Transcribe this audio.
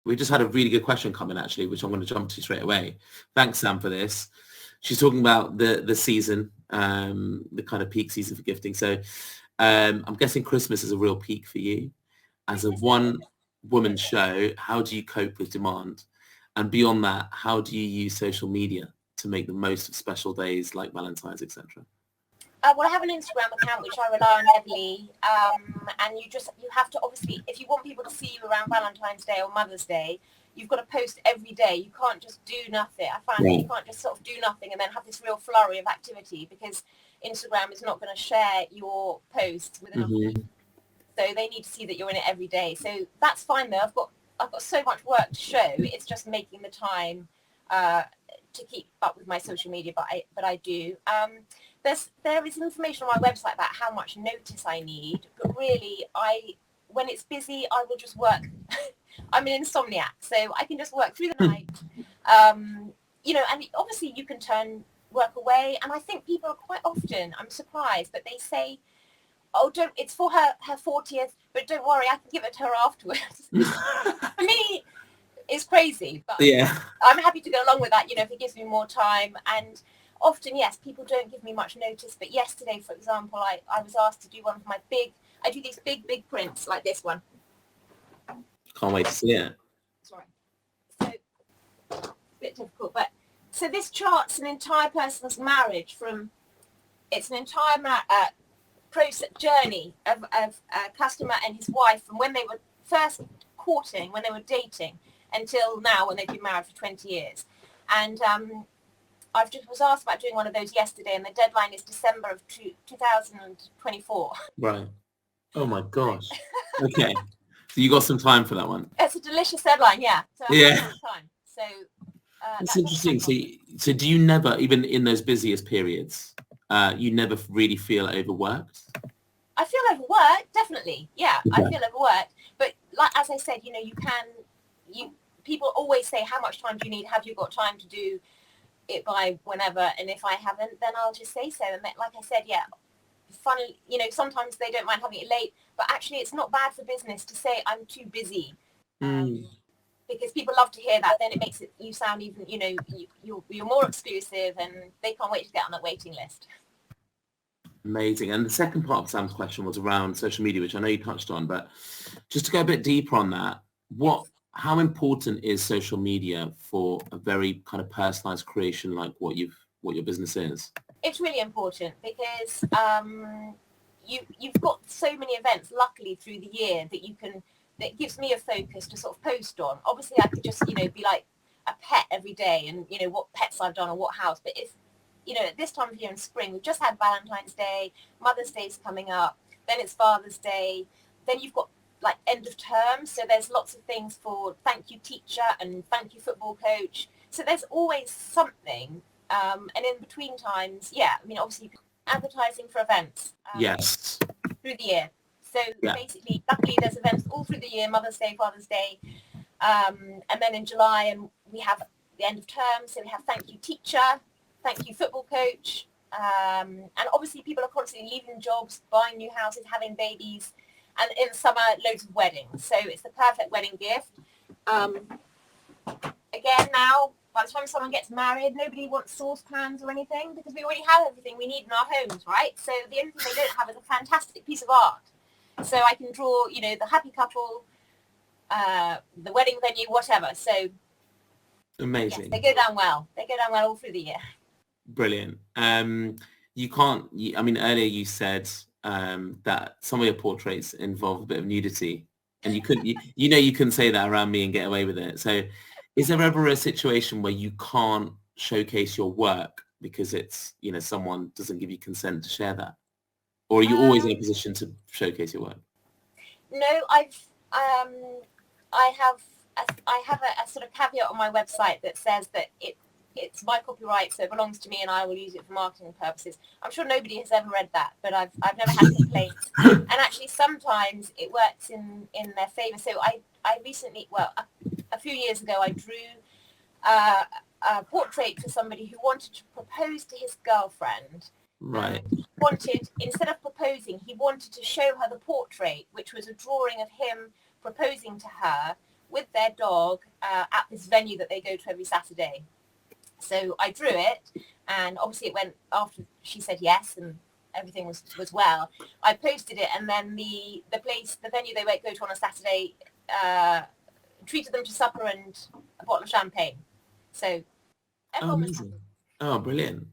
We just had a really good question come in, actually, which I'm going to jump to straight away. Thanks, Sam, for this. She's talking about the season, the kind of peak season for gifting. So I'm guessing Christmas is a real peak for you. As a one-woman show, how do you cope with demand? And beyond that, how do you use social media to make the most of special days like Valentine's, etc.? Well, I have an Instagram account which I rely on heavily, and you have to, obviously, if you want people to see you around Valentine's Day or Mother's Day, you've got to post every day. You can't just do nothing. I find that you can't just sort of do nothing and then have this real flurry of activity, because Instagram is not going to share your posts with enough people. So they need to see that you're in it every day. So that's fine though. I've got so much work to show. It's just making the time to keep up with my social media, but I do. There is information on my website about how much notice I need, but really, when it's busy, I will just work. I'm an insomniac, so I can just work through the night. And obviously you can turn work away, and I think people are quite often, I'm surprised, but they say, oh, it's for her 40th, but don't worry, I can give it to her afterwards. For me, it's crazy, but I'm happy to go along with that, if it gives me more time. And often, yes, people don't give me much notice, but yesterday, for example, I was asked to do one of my I do these big prints like this one. Can't wait to see it. Sorry. So, it's a bit difficult, but so this charts an entire person's marriage it's an entire process journey of a customer and his wife from when they were first courting, when they were dating, until now when they've been married for 20 years. And I was asked about doing one of those yesterday, and the deadline is December of 2024. Right. Oh my gosh. Okay. So you got some time for that one. It's a delicious deadline, yeah. So I have time. So that's interesting. So do you never, even in those busiest periods, you never really feel overworked? I feel overworked, definitely. Yeah, I feel overworked. But like as I said, people always say, how much time do you need? Have you got time to do it by whenever? And if I haven't, then I'll just say so. And like I said, funny, sometimes they don't mind having it late, but actually it's not bad for business to say I'm too busy. Because people love to hear that. Then it makes you sound even, you're more exclusive, and they can't wait to get on that waiting list. Amazing. And the second part of Sam's question was around social media, which I know you touched on, but just to go a bit deeper on that, how important is social media for a very kind of personalized creation like what your business is? It's really important because you've got so many events, luckily, through the year that gives me a focus to sort of post on. Obviously, I could just, be like a pet every day and, what pets I've done or what house. But if, at this time of year in spring, we've just had Valentine's Day, Mother's Day's coming up, then it's Father's Day, then you've got like end of term. So there's lots of things for thank you teacher and thank you football coach. So there's always something. And in between times, obviously advertising for events. Yes. Through the year. So basically, luckily there's events all through the year, Mother's Day, Father's Day. And then in July, and we have the end of term. So we have thank you teacher, thank you football coach. And obviously people are constantly leaving jobs, buying new houses, having babies. And in the summer, loads of weddings. So it's the perfect wedding gift. Again, now, by the time someone gets married, nobody wants saucepans or anything because we already have everything we need in our homes, right? So the only thing they don't have is a fantastic piece of art. So I can draw, the happy couple, the wedding venue, whatever. So amazing. Yes, they go down well. They go down well all through the year. Brilliant. Earlier you said that some of your portraits involve a bit of nudity, and you couldn't say that around me and get away with it. So is there ever a situation where you can't showcase your work because it's, someone doesn't give you consent to share that? Or are you always in a position to showcase your work? No, I have a sort of caveat on my website that says that it's my copyright, so it belongs to me and I will use it for marketing purposes. I'm sure nobody has ever read that, but I've never had complaints. And actually sometimes it works in their favour. So I recently, a few years ago, I drew a portrait for somebody who wanted to propose to his girlfriend. Right. Instead of proposing, he wanted to show her the portrait, which was a drawing of him proposing to her with their dog at this venue that they go to every Saturday. So I drew it, and obviously it went after she said yes and everything was well. I posted it, and then the venue they go to on a Saturday treated them to supper and a bottle of champagne. So everyone was amazing. Oh, brilliant.